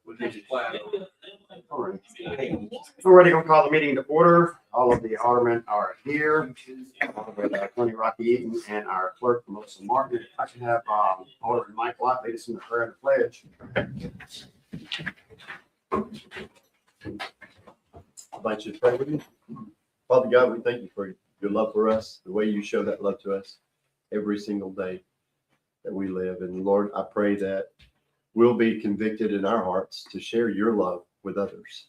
with his plan. All right. We're ready to call the meeting to order. All of the aldermen are here. With Tony Rocky Eaton and our clerk, Melissa Martin. If I can have Alderman Mike Lott lead us in the prayer and the pledge. I'd like you to pray with me. Father God, we thank you for your love for us, the way you show that love to us every single day that we live. And Lord, I pray that we'll be convicted in our hearts to share your love with others.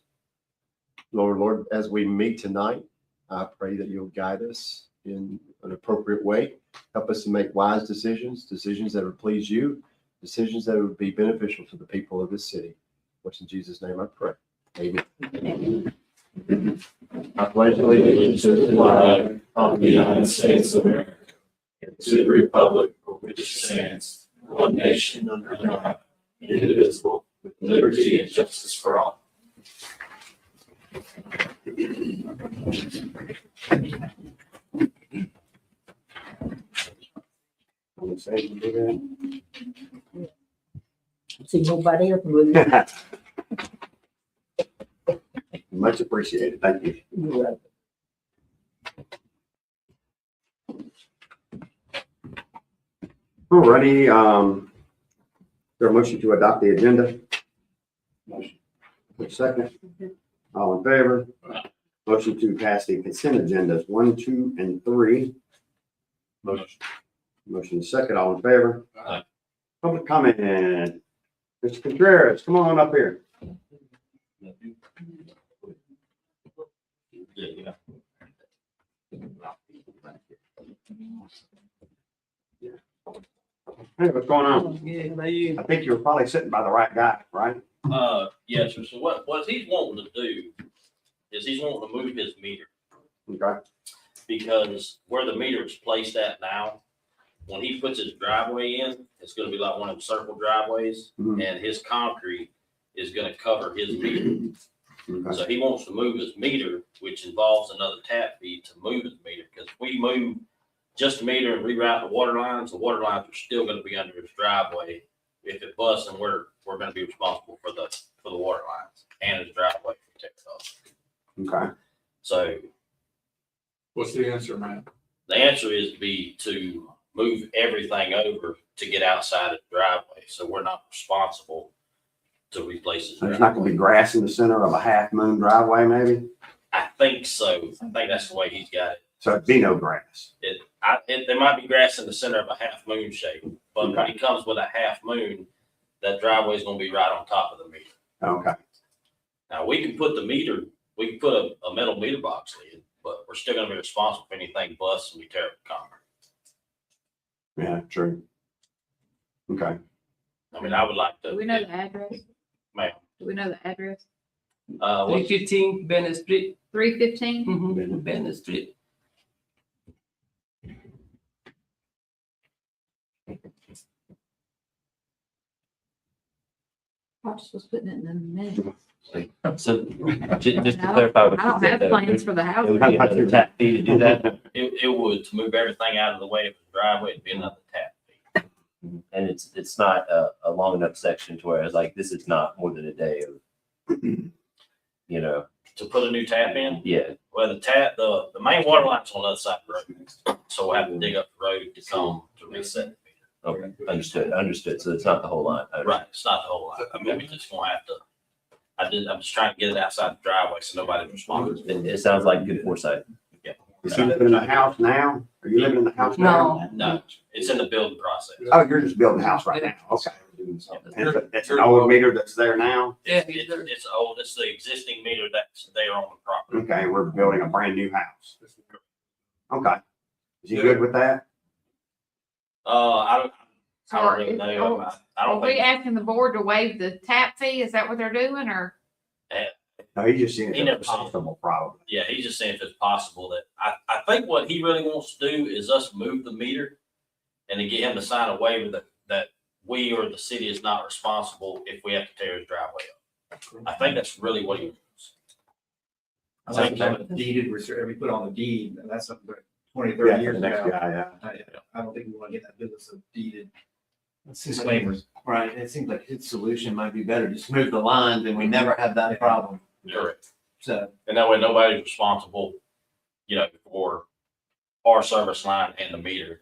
Lord, as we meet tonight, I pray that you'll guide us in an appropriate way. Help us to make wise decisions, decisions that would please you, decisions that would be beneficial to the people of this city. Which in Jesus' name I pray. Amen. I pledge allegiance to the flag of the United States of America, and to the republic for which it stands, one nation under God, indivisible, with liberty and justice for all. See nobody else with you. Much appreciated. Thank you. You're right. All righty. There a motion to adopt the agenda? Motion. Second. All in favor? Motion to pass the consent agendas 1, 2, and 3. Motion. Motion second. All in favor? Aye. Public comment. Mr. Contreras, come on up here. Hey, what's going on? Yeah, how you? I think you were probably sitting by the right guy, right? Yes, sir. So what he's wanting to do is he's wanting to move his meter Okay. because where the meter is placed at now, when he puts his driveway in, it's gonna be like one of them circle driveways, Mhm. and his concrete is gonna cover his meter. Okay. So he wants to move his meter, which involves another tap fee to move his meter, because if we move just the meter and reroute the water lines are still gonna be under his driveway. If it busts, and we're gonna be responsible for the water lines and his driveway from Texas. Okay. So What's the answer, man? the answer is to move everything over to get outside of the driveway, so we're not responsible to replace his There's not gonna be driveway. grass in the center of a half moon driveway, maybe? I think so. I think that's the way he's got it. So it'd be no grass. There might be grass in the center of a half moon shape, but when he comes with a half moon, that driveway is gonna be right on top of the meter. Okay. Now, we can put a metal meter box in, but we're still gonna be responsible for anything busts and we tear up the concrete. Yeah, true. Okay. I mean, I would like to. Do we know the address? Ma'am. Do we know the address? 315 Bennett Street. 315? Bennett Street. I just was putting it in the minutes. So just to I clarify what don't you have said, though, plans for the it house. would be another tap fee to do that, It would, to move everything out of the way of the driveway, it'd be another tap fee. and it's not a long enough section to where it's like, this is not more than a day of, you know, To put a new tap in, yeah. well, the main water line's on the other side of the road. So we'll have to dig up the road to come to reset the meter. Okay, understood. So it's not the whole line. Right, it's not the whole line. I mean, we just gonna have to, I'm just trying to get it outside the driveway so nobody's responsible. It sounds like good foresight. Is he living in the house now? Are you living in the house now? No, it's in the building process. Oh, you're just building a house right now. Okay. And it's an old meter that's there now? Yeah, It's old, it's the existing meter that's there on the property. Okay, we're building a brand new house. Okay. Is he good with that? I don't really know. I Are don't we think, asking the board to waive the tap fee? Is that what they're doing, or? No, he's just seeing He if never it's seen it. possible, probably. yeah, he's just saying if it's possible that, I think what he really wants to do is us move the meter and to get him to sign a waiver that we or the city is not responsible if we have to tear his driveway up. I think that's really what he wants. I think that deeded, we put on the deed, and that's something that 20, Yeah, 30 for years the next ago. guy, yeah. I don't think we want to get that business of deeded Disclaimers. Right, it seems like his solution might be better, just move the lines and we never have that problem, Correct. so. And that way nobody's responsible, for our service line and the meter.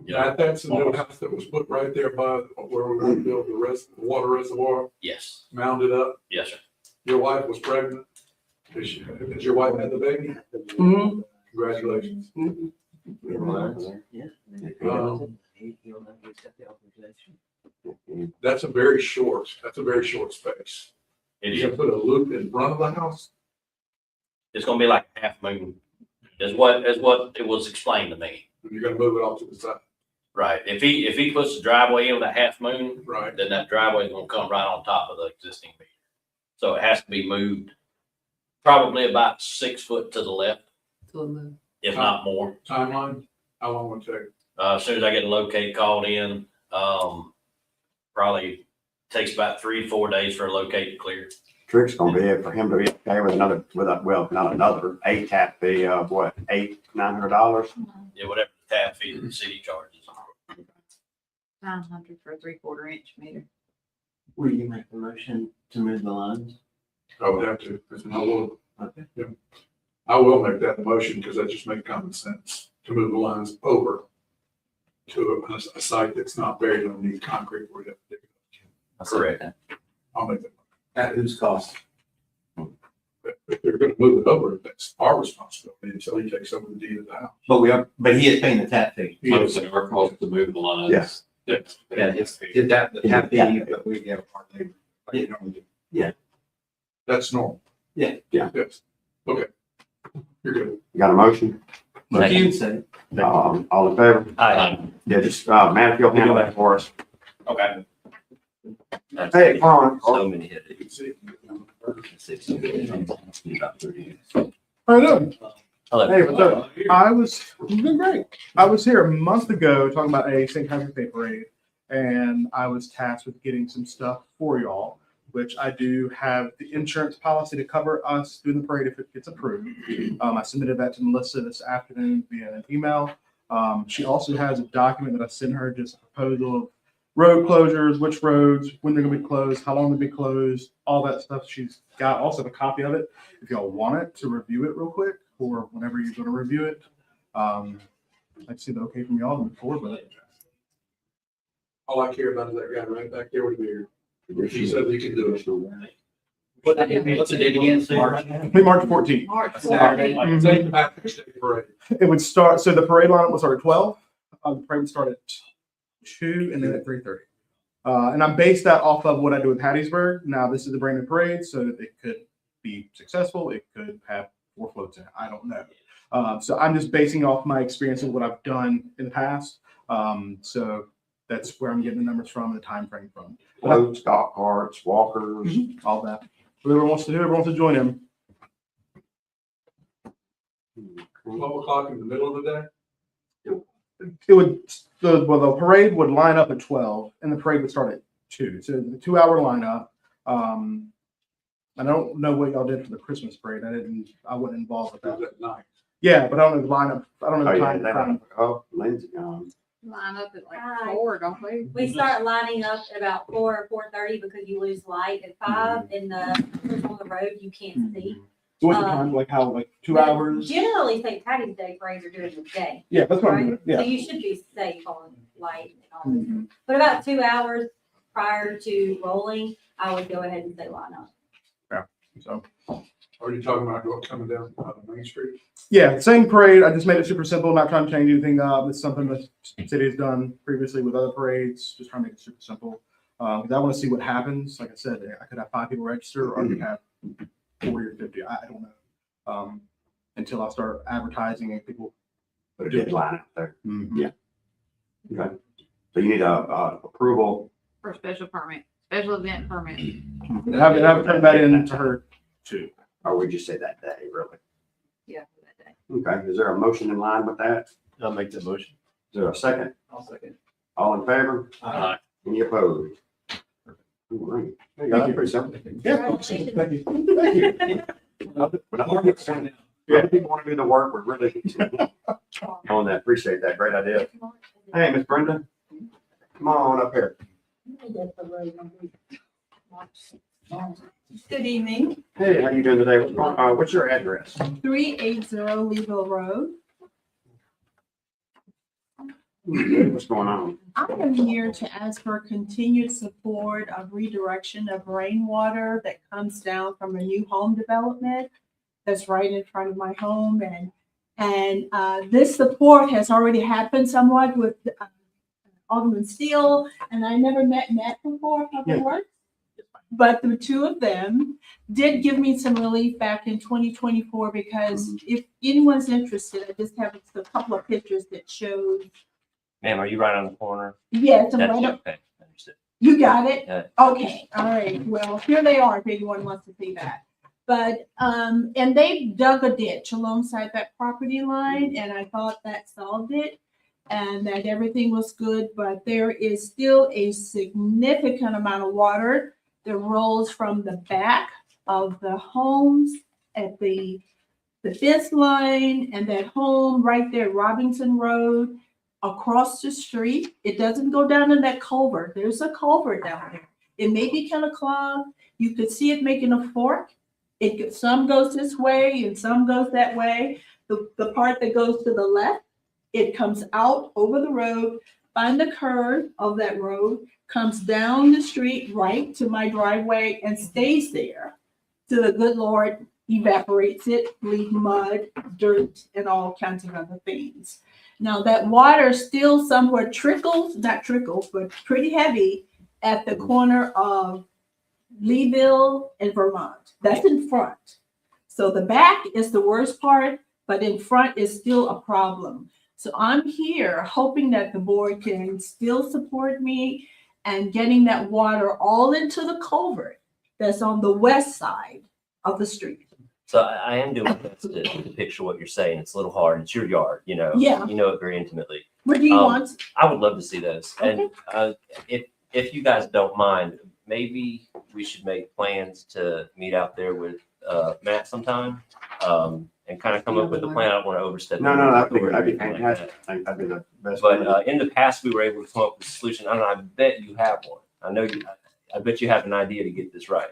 That's the new house that was put right there by where we're gonna build the water reservoir, Yes, mounded up. yes, sir. Your wife was pregnant. Did your wife have the baby? Mhm. Congratulations. That's a very short space. It You is. can put a loop in front of the house. It's gonna be like a half moon, is what it was explained to me. And you're gonna move it off to the side, Right. If he puts the driveway in with a half moon, right? then that driveway is gonna come right on top of the existing meter. So it has to be moved probably about 6 foot to the left, if not more. Timeline, how long will it take? As soon as I get a locate called in, probably takes about 3 to 4 days for a locate to clear. Trick's gonna be for him to be okay with a tap fee of what, $900? Yeah, whatever the tap fee that the city charges. 900 for a 3/4 inch meter. Will you make the motion to move the lines? I would have to, I will. Okay. Yeah. I will make that motion because that just makes common sense to move the lines over to a site that's not buried underneath concrete where you have to dig it up. Correct. I'll make that. At whose cost? If they're gonna move it over, that's our responsibility until he takes over the deed of the house. But he is paying the tap fee. Yes. Our cost to move the lines. Yes. Yes. Yeah, it's, did that, the tap fee, but we have our labor. like you normally do. That's normal. Yeah. Yeah. Yes. Okay. You're good. You got a motion? Like you said. All in favor? Aye. Yeah, just, Matthew, handle that for us. Okay. Hey, come on. So many headaches. I know. Hello. Hey, what's up? It's been great. I was here a month ago talking about a St. Patrick's Day parade, and I was tasked with getting some stuff for y'all, which I do have the insurance policy to cover us doing the parade if it gets approved. I submitted that to Melissa this afternoon via an email. She also has a document that I sent her, just a proposal of road closures, which roads, when they're gonna be closed, how long they'll be closed, all that stuff. She's got also a copy of it. If y'all want it to review it real quick, or whenever you're gonna review it. I'd see the okay from y'all to move forward with it. All I care about is that guy right back there with the beard. He said he can do it. What's the date again? March 14th. March Saturday. 14th. St. Patrick's Day parade. It would start, so the parade lineup will start at 12. The parade would start at 2 and then at 3:30. And I'm based that off of what I do with Hattiesburg. Now, this is a brand new parade, so it could be successful. It could have 4 floats in it. I don't know. So I'm just basing off my experience of what I've done in the past. So that's where I'm getting the numbers from and the time frame from. Floats, golf carts, walkers. All that. Whoever wants to join him. 12 o'clock in the middle of the day. It would, the parade would line up at 12 and the parade would start at 2. So the 2-hour lineup. I don't know what y'all did for the Christmas parade. I wasn't involved with It was that. at night. Yeah, but I don't know the lineup. I don't know Oh, the yeah, time. that, oh, Lindsay, Line up at like Hi. 4, don't we? We start lining up at about 4 or 4:30 because you lose light at 5 and on the road you can't see. So what's the time? Like how, like 2 But hours? Generally, St. Patty's Day parades are during the day, Yeah, that's what I'm right? doing. So Yeah. you should be safe on light and all this. But about 2 hours prior to rolling, I would go ahead and say line up. So, Are you talking about coming down Main Street? yeah, same parade. I just made it super simple, not trying to change anything up. It's something the city has done previously with other parades, just trying to make it super simple. Because I want to see what happens. Like I said, I could have 5 people register or I could have 40 or 50. I don't know. Until I start advertising and people. put a deadline out there. Mhm. Yeah. Okay. So you need approval. For special permit, special event permit. And have turned that in to her too. Or we just say that day, really? Yeah, for that day. Okay. Is there a motion in line with that? I'll make that motion. Is there a second? I'll second. All in favor? Aye. Any opposed? All right. There you go. That's pretty simple. Yeah. Thank you. Thank you. Yeah, people want to do the work, we're really on that. Appreciate that. Great idea. Hey, Miss Brenda. Come on up here. Good evening, Hey, how you doing today? What's your address? 380 Leeville Road. What's going on? I am here to ask for continued support of redirection of rainwater that comes down from a new home development that's right in front of my home. And this support has already happened somewhat with Alderman Steele, and I never met Matt before, Public Works. But the two of them did give me some relief back in 2024, because if anyone's interested, I just have a couple of pictures that show. Ma'am, are you right on the corner? Yes, I'm That's right up. okay. Understood. You got it? Yeah. Okay, all right. Well, here they are if anyone wants to see that. But, and they dug a ditch alongside that property line, and I thought that solved it and that everything was good, but there is still a significant amount of water that rolls from the back of the homes at the fence line and that home right there, Robinson Road, across the street. It doesn't go down in that culvert. There's a culvert down there. It may be kind of clogged. You could see it making a fork. Some goes this way and some goes that way. The part that goes to the left, it comes out over the road, find the curve of that road, comes down the street right to my driveway and stays there till the good Lord evaporates it, leave mud, dirt, and all kinds of other things. Now that water still somewhere trickles, not trickles, but pretty heavy at the corner of Leeville and Vermont. That's in front. So the back is the worst part, but in front is still a problem. So I'm here hoping that the board can still support me and getting that water all into the culvert that's on the west side of the street. So I am doing my best to picture what you're saying. It's a little hard. It's your yard, you know. Yeah. You know it very intimately. What do you want? I would love to see those. Okay. And if you guys don't mind, maybe we should make plans to meet out there with Matt sometime and kind of come up with a plan. I don't want to overstep. No, that'd be anything fantastic. like that. That'd be the best. But in the past, we were able to come up with a solution. I bet you have one. I know you. I bet you have an idea to get this right.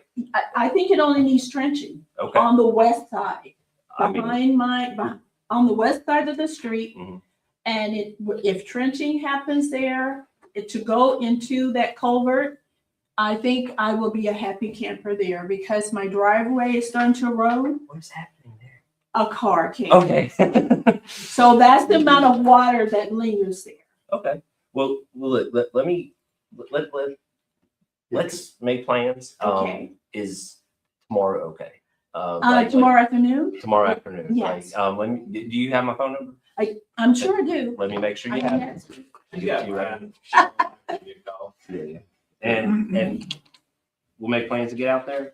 I think it only needs trenching Okay. on the west side, I mean, on the west side of the street. Mhm. And if trenching happens there, to go into that culvert, I think I will be a happy camper there because my driveway is starting to erode. what is happening there? A car came. Okay. So that's the amount of water that lingers there. Okay. Well, look, let's make plans. Okay. Is tomorrow okay? Like Tomorrow afternoon? tomorrow afternoon. Yes. Like, do you have my phone number? I'm sure I do. Let me make sure I you can have it. ask you. Yeah. Yeah. And we'll make plans to get out there.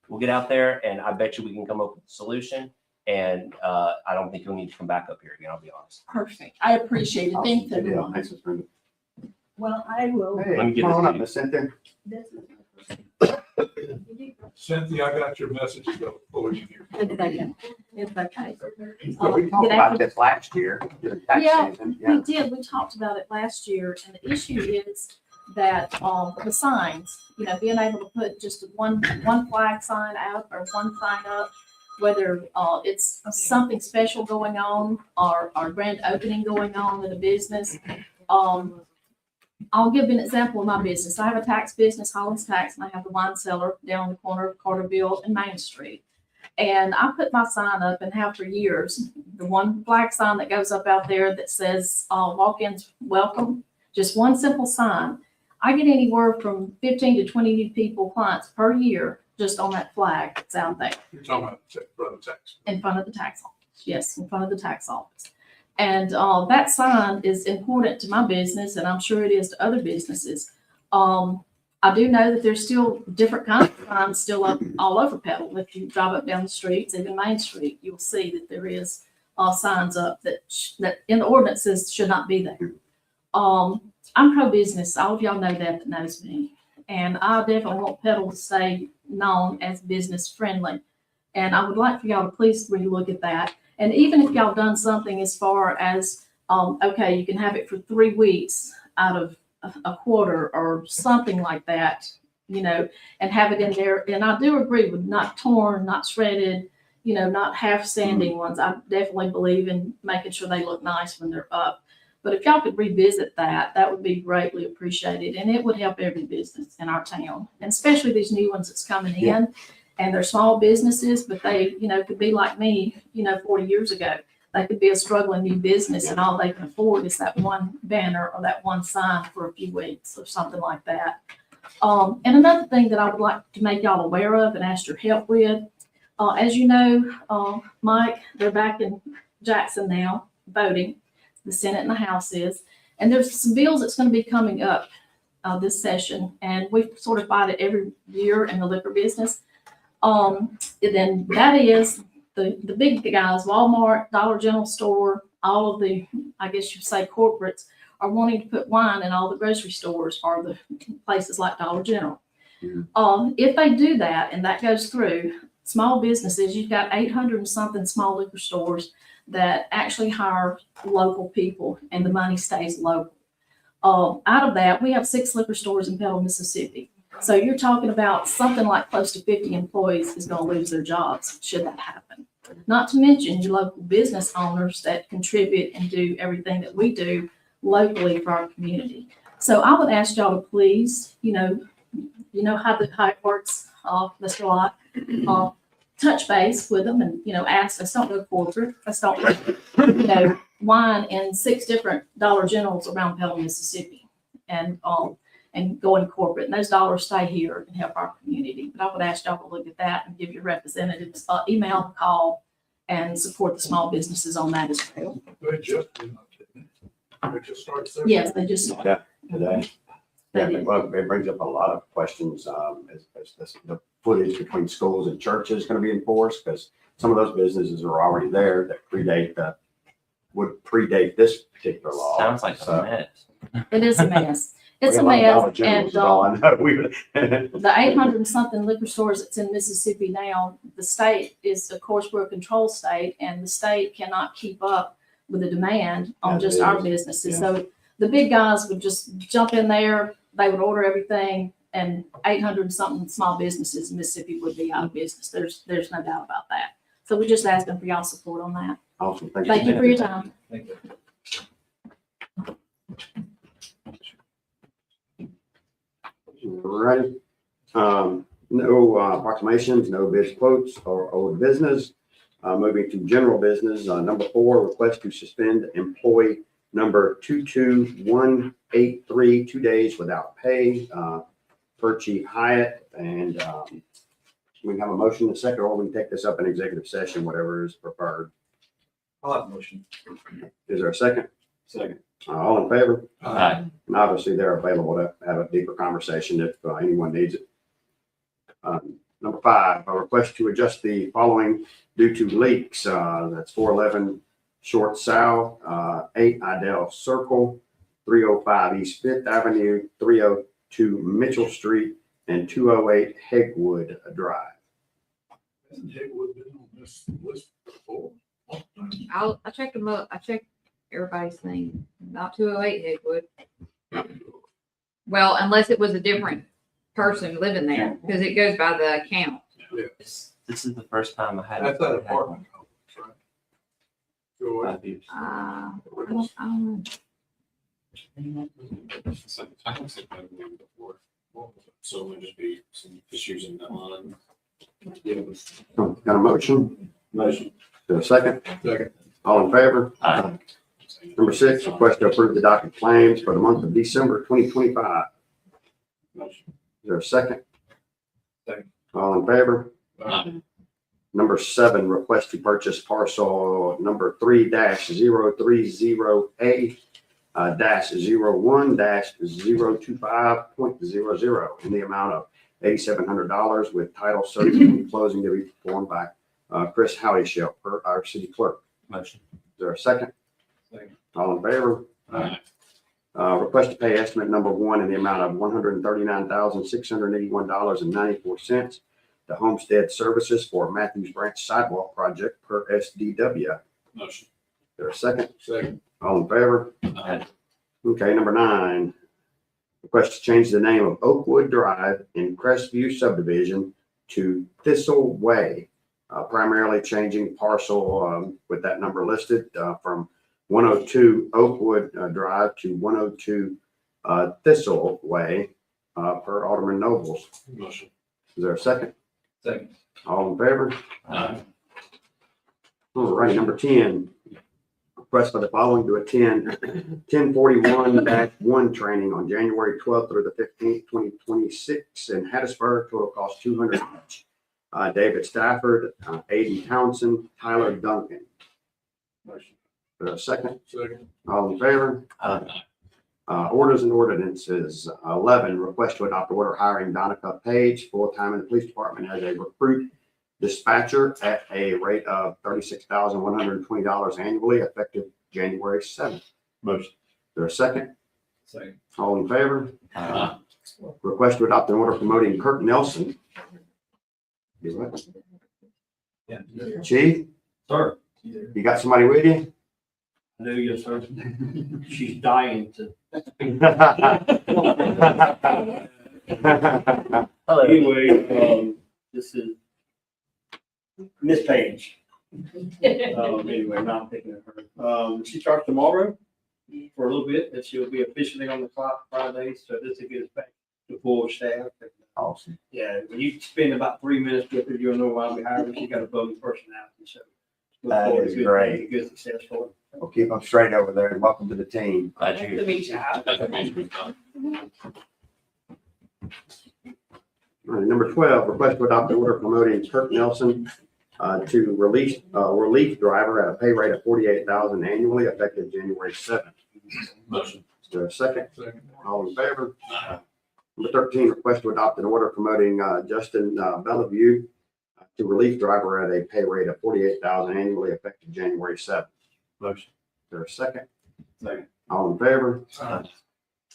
We'll get out there and I bet you we can come up with a solution. And I don't think you'll need to come back up here again, I'll be honest. Perfect. I appreciate it. Thanks, Yeah, everyone. thanks, Miss Brenda. Well, I will. Hey, Let me get come on this up, to you. Miss Cynthia. Cynthia, I got your message before you here. It's okay. It's okay. So we talked Good about this last year. the tax Yeah, season. We did, we talked about it last year, and the issue is that, the signs, being able to put just one flag sign out or one sign up, whether, it's something special going on or grand opening going on in a business. I'll give an example of my business. I have a tax business, Hollins Tax, and I have the wine cellar down on the corner of Carterville and Main Street. And I put my sign up and have for years, the one flag sign that goes up out there that says, walk-ins welcome, just one simple sign. I get anywhere from 15 to 20 new people, clients per year, just on that flag that's out there You're talking about brother tax. in front of the tax office. Yes, in front of the tax office. And that sign is important to my business, and I'm sure it is to other businesses. I do know that there's still different kinds of signs still up all over Petal. If you drive up down the streets, even Main Street, you'll see that there is signs up that in the ordinances should not be there. I'm pro-business. All of y'all know that knows me. And I definitely want Petal to stay known as business friendly. And I would like for y'all to please relook at that. And even if y'all done something as far as, okay, you can have it for 3 weeks out of a quarter or something like that, you know, and have it in there. And I do agree with not torn, not shredded, you know, not half standing ones. I definitely believe in making sure they look nice when they're up. But if y'all could revisit that, that would be greatly appreciated. And it would help every business in our town, and especially these new ones that's coming in. And they're small businesses, but they, you know, could be like me, you know, 40 years ago. They could be a struggling new business and all they can afford is that one banner or that one sign for a few weeks or something like that. And another thing that I would like to make y'all aware of and ask your help with, as you know, Mike, they're back in Jackson now voting. The Senate and the House is, and there's some bills that's going to be coming up this session, and we sort of fight it every year in the liquor business. And then that is the big guys, Walmart, Dollar General store, all of the, I guess you'd say corporates are wanting to put wine in all the grocery stores or the places like Dollar General. If they do that and that goes through, small businesses, you've got 800 and something small liquor stores that actually hire local people and the money stays local. Out of that, we have 6 liquor stores in Petal, Mississippi. So you're talking about something like close to 50 employees is going to lose their jobs should that happen. Not to mention your local business owners that contribute and do everything that we do locally for our community. So I would ask y'all to please, you know how it works, Mr. Lott, touch base with them and, you know, ask, let's don't go corporate, let's don't, you know, wine in 6 different Dollar Generals around Petal, Mississippi, and go in corporate, and those dollars stay here and help our community. But I would ask y'all to look at that and give your representatives email, call, and support the small businesses on that as well. They just started. Yes, they just. Yeah, today. They Yeah, did. well, it brings up a lot of questions, as the footage between schools and churches is gonna be enforced, because some of those businesses are already there that would predate this particular law. Sounds like So, a mess. It is a mess. It's a we have lot of Dollar mess, Generals and is all I know. the 800 and something liquor stores that's in Mississippi now, the state is, of course, we're a control state, and the state cannot keep up with the demand on As just it our is. businesses. Yeah. So the big guys would just jump in there, they would order everything, and 800 and something small businesses in Mississippi would be out of business. There's no doubt about that. So we're just asking for y'all's support on that. Awesome, Thank you for your time. Thank you. Ready? No proclamations, no bids, quotes, or old business. Moving to general business, number 4, request to suspend employee number 22183, 2 days without pay, per Chief Hyatt. And we can have a motion in a second, or we can take this up in executive session, whatever is preferred. I'll have a motion. Is there a second? Second. All in favor? Aye. And obviously, they're available to have a deeper conversation if anyone needs it. Number 5, a request to adjust the following due to leaks. That's 411 Short South, 8 Idell Circle, 305 East 5th Avenue, 302 Mitchell Street, and 208 Hegwood Drive. Hasn't Hegwood been on this list before? I checked them up. I checked everybody's thing. Not 208 Hegwood. Well, unless it was a different person living there, because it goes by the account. This is the first time I had. That's that apartment complex, right? Go away. I don't know. I haven't seen that movie before. So it'll just be some issues in that line. Got a motion? Motion. Is there a second? Second. All in favor? Aye. Number 6, request to approve the docket claims for the month of December 2025. Motion. Is there a second? Second. All in favor? Aye. Number 7, request to purchase parcel number 3-030A -01-025.00 in the amount of $8,700 with title search and closing to be performed by Chris Howdy, our city clerk. Motion. Is there a second? Second. All in favor? Aye. Request to pay estimate number 1 in the amount of $139,681.94 to Homestead Services for Matthews Branch Sidewalk Project per SDW. Motion. Is there a second? Second. All in favor? Aye. Okay, number 9, Request to change the name of Oakwood Drive in Crestview subdivision to Thistle Way, primarily changing parcel with that number listed from 102 Oakwood Drive to 102 Thistle Way per Alderman Nobles. Motion. Is there a second? Second. All in favor? Aye. All right, number 10. Request for the following to attend 1041-1 training on January 12th through the 15th, 2026 in Hattiesburg. Total cost $200 each. David Stafford, Aiden Townsend, Tyler Duncan. Motion. Is there a second? Second. All in favor? Orders and ordinances. 11, request to adopt order hiring Donica Page, full-time in the police department as a recruit dispatcher at a rate of $36,120 annually, effective January 7th. Motion. Is there a second? Second. All in favor? Request to adopt an order promoting Kirk Nelson. Is that- Yeah. Chief, Sir, you got somebody with you? I do, yes, sir. She's dying to. Hello. Anyway, this is Miss Page. Anyway, now I'm picking at her. She starts tomorrow for a little bit, and she'll be officially on the clock Friday, so this will get us back to full staff. Awesome. Yeah, when you spend about 3 minutes with her, you'll know why we hired her. She got a bubbly personality, so. look That forward is to good- great. Good success for her. We'll keep them straight over there and welcome to the team. Glad you. All right, number 12, request to adopt the order promoting Kirk Nelson to relief driver at a pay rate of $48,000 annually, effective January 7th. Motion. Is there a second? Second. All in favor? Number 13, request to adopt an order promoting Justin Bellevue to relief driver at a pay rate of $48,000 annually, effective January 7th. Motion. Is there a second? Second. All in favor? Aye.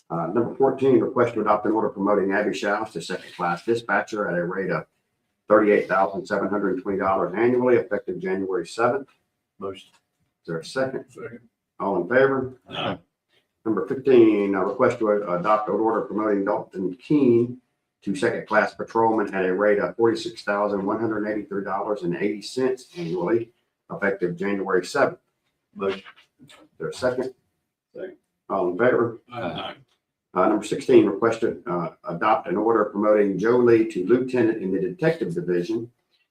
Number 14, request to adopt an order promoting Abby Schaus to second-class dispatcher at a rate of $38,720 annually, effective January 7th. Motion. Is there a second? Second. All in favor? Aye. Number 15, request to adopt an order promoting Dalton Keene to second-class patrolman at a rate of $46,183.80 annually, effective January 7th. Motion. Is there a second? Second. All in favor? Aye. Number 16, request to adopt an order promoting Joe Lee to lieutenant in the detective division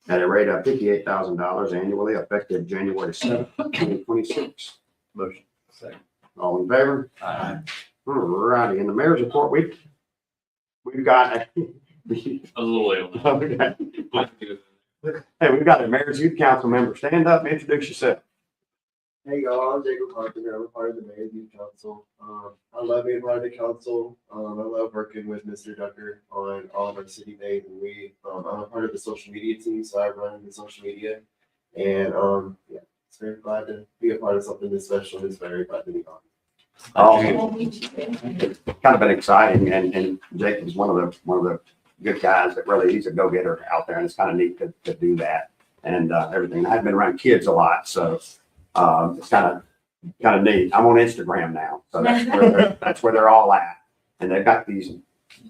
at a rate of $58,000 annually, effective January 7th, 2026. Motion. Second. All in favor? Aye. All righty, in the mayor's report, we've got A little late. hey, we've got a mayor's youth council member. Stand up and introduce yourself. Hey y'all, I'm Jacob Carpenter. I'm a part of the Mayor's Youth Council. I love being part of the council. I love working with Mr. Ducker on all of our city days, and I'm a part of the social media team, so I run the social media. And yeah, it's very glad to be a part of something this special. And it's very glad to be on. Kind of been exciting, and Jacob's one of the good guys that really, he's a go-getter out there, and it's kind of neat to do that and everything. I've been around kids a lot, so it's kind of neat. I'm on Instagram now, so that's where they're all at, and they've got these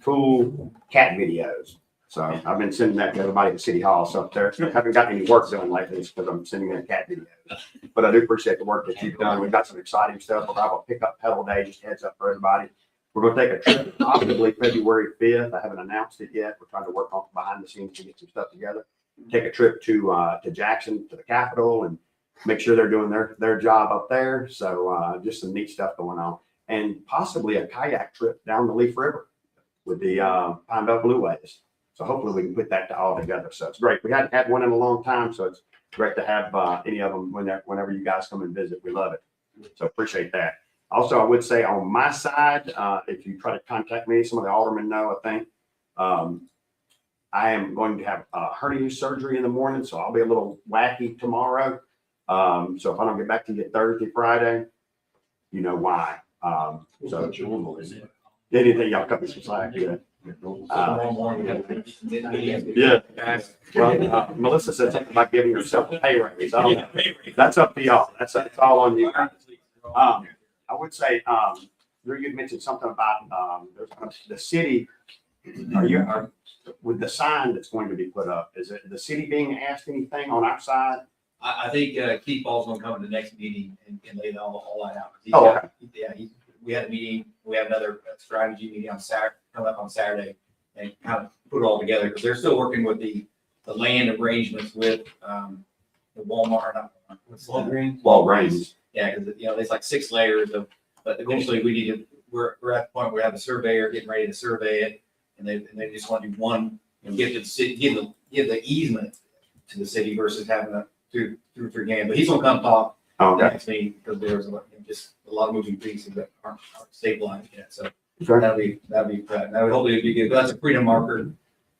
cool cat videos. So I've been sending that to everybody at City Hall. So if they haven't got any work done lately, it's because I'm sending them cat videos. But I do appreciate the work that you've done. We've got some exciting stuff. We'll have a pickup pedal day, just heads up for everybody. We're going to take a trip possibly February 5th. I haven't announced it yet. We're trying to work on behind the scenes to get some stuff together. Take a trip to Jackson, to the Capitol, and make sure they're doing their job up there. So just some neat stuff going on. And possibly a kayak trip down the Leaf River with the Pine Belt Blue Ways. So hopefully we can put that all together. So it's great. We hadn't had one in a long time, so it's great to have any of them whenever you guys come and visit. We love it. So appreciate that. Also, I would say on my side, if you try to contact me, some of the aldermen know, I think, I am going to have hernia surgery in the morning, so I'll be a little wacky tomorrow. So if I don't get back to you Thursday, Friday, you know why. So anything y'all cut me some slack. Yeah. Yeah. Well, Melissa said something about giving yourself a pay raise. I don't know. That's up to y'all. That's all on you. I would say, Drew, you mentioned something about, the city, with the sign that's going to be put up, is it the city being asked anything on our side? I think Keith Paul's gonna come to the next meeting and lay it all that out. He's Oh, got- okay. Yeah, we had a meeting, we have another strategy meeting on Saturday, coming up on Saturday, and kind of put it all together, because they're still working with the land arrangements with, the Walmart, not Walmart, what's that? Walgreens. Yeah, because, there's like 6 layers of, but eventually we need to, we're at the point where we have a surveyor getting ready to survey it, and they just want to do one, give the city, give the easement to the city versus having a through game. But he's gonna come talk Okay. next meeting, because there's just a lot of moving pieces that aren't stabilized yet, so Okay. that'll be, that would hopefully be good. But that's a freedom marker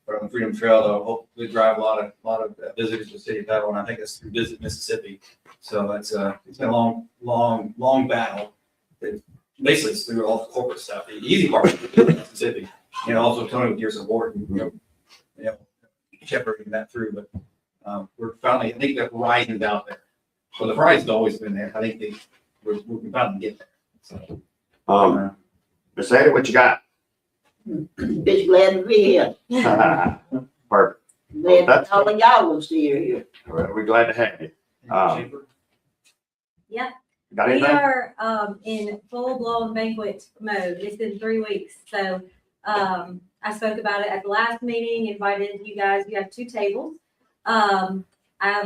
from the Freedom Trail, though. Hopefully drive a lot of visitors to the city of Petal, and I think it's through Visit Mississippi. So it's been a long battle. Basically, it's through all the corporate stuff. The easy part is Mississippi, and also Tony with your support, and shepherding that through. But we're finally, I think the horizon's out there. So the horizon's always been there. I think we're finally get there. So, Miss Ada, what you got? Just glad to be here. Perfect. Glad all of y'all was here. We're glad to have you. Yeah. Got We anything? are in full-blown banquet mode. It's been 3 weeks. So I spoke about it at the last meeting, invited you guys. We have 2 tables. I've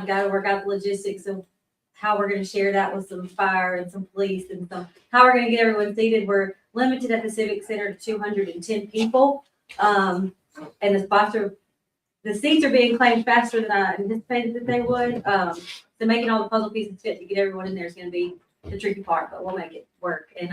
got to work out the logistics of how we're going to share that with some fire and some police and how we're going to get everyone seated. We're limited at the Civic Center to 210 people. And the seats are being claimed faster than I anticipated that they would. So making all the puzzle pieces fit to get everyone in there is going to be the tricky part, but we'll make it work. And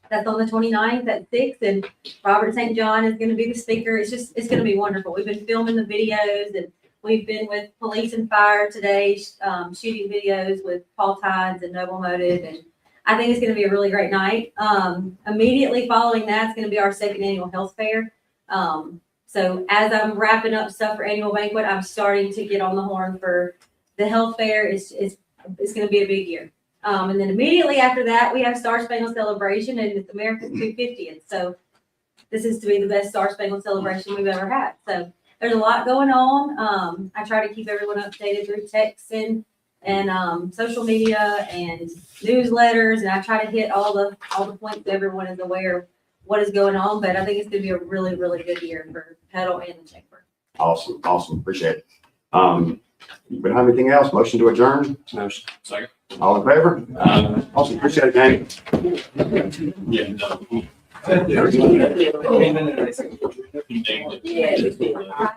that's on the 29th at 6. And Robert St. John is going to be the speaker. It's going to be wonderful. We've been filming the videos, and we've been with police and fire today, shooting videos with Paul Tides and Noble Motive. And I think it's going to be a really great night. Immediately following that, it's going to be our 2nd annual health fair. So as I'm wrapping up stuff for annual banquet, I'm starting to get on the horn for the health fair. It's going to be a big year. And then immediately after that, we have Star Spangled Celebration, and it's America's 250th. So this is to be the best Star Spangled Celebration we've ever had. So there's a lot going on. I try to keep everyone updated through texts and social media and newsletters, and I try to hit all the points so everyone is aware of what is going on. But I think it's going to be a really, really good year for Petal and the Chamber. Awesome. Appreciate it. You don't have anything else? Motion to adjourn? Motion. Second. All in favor? Awesome. Appreciate it, gang. Yeah. Yeah.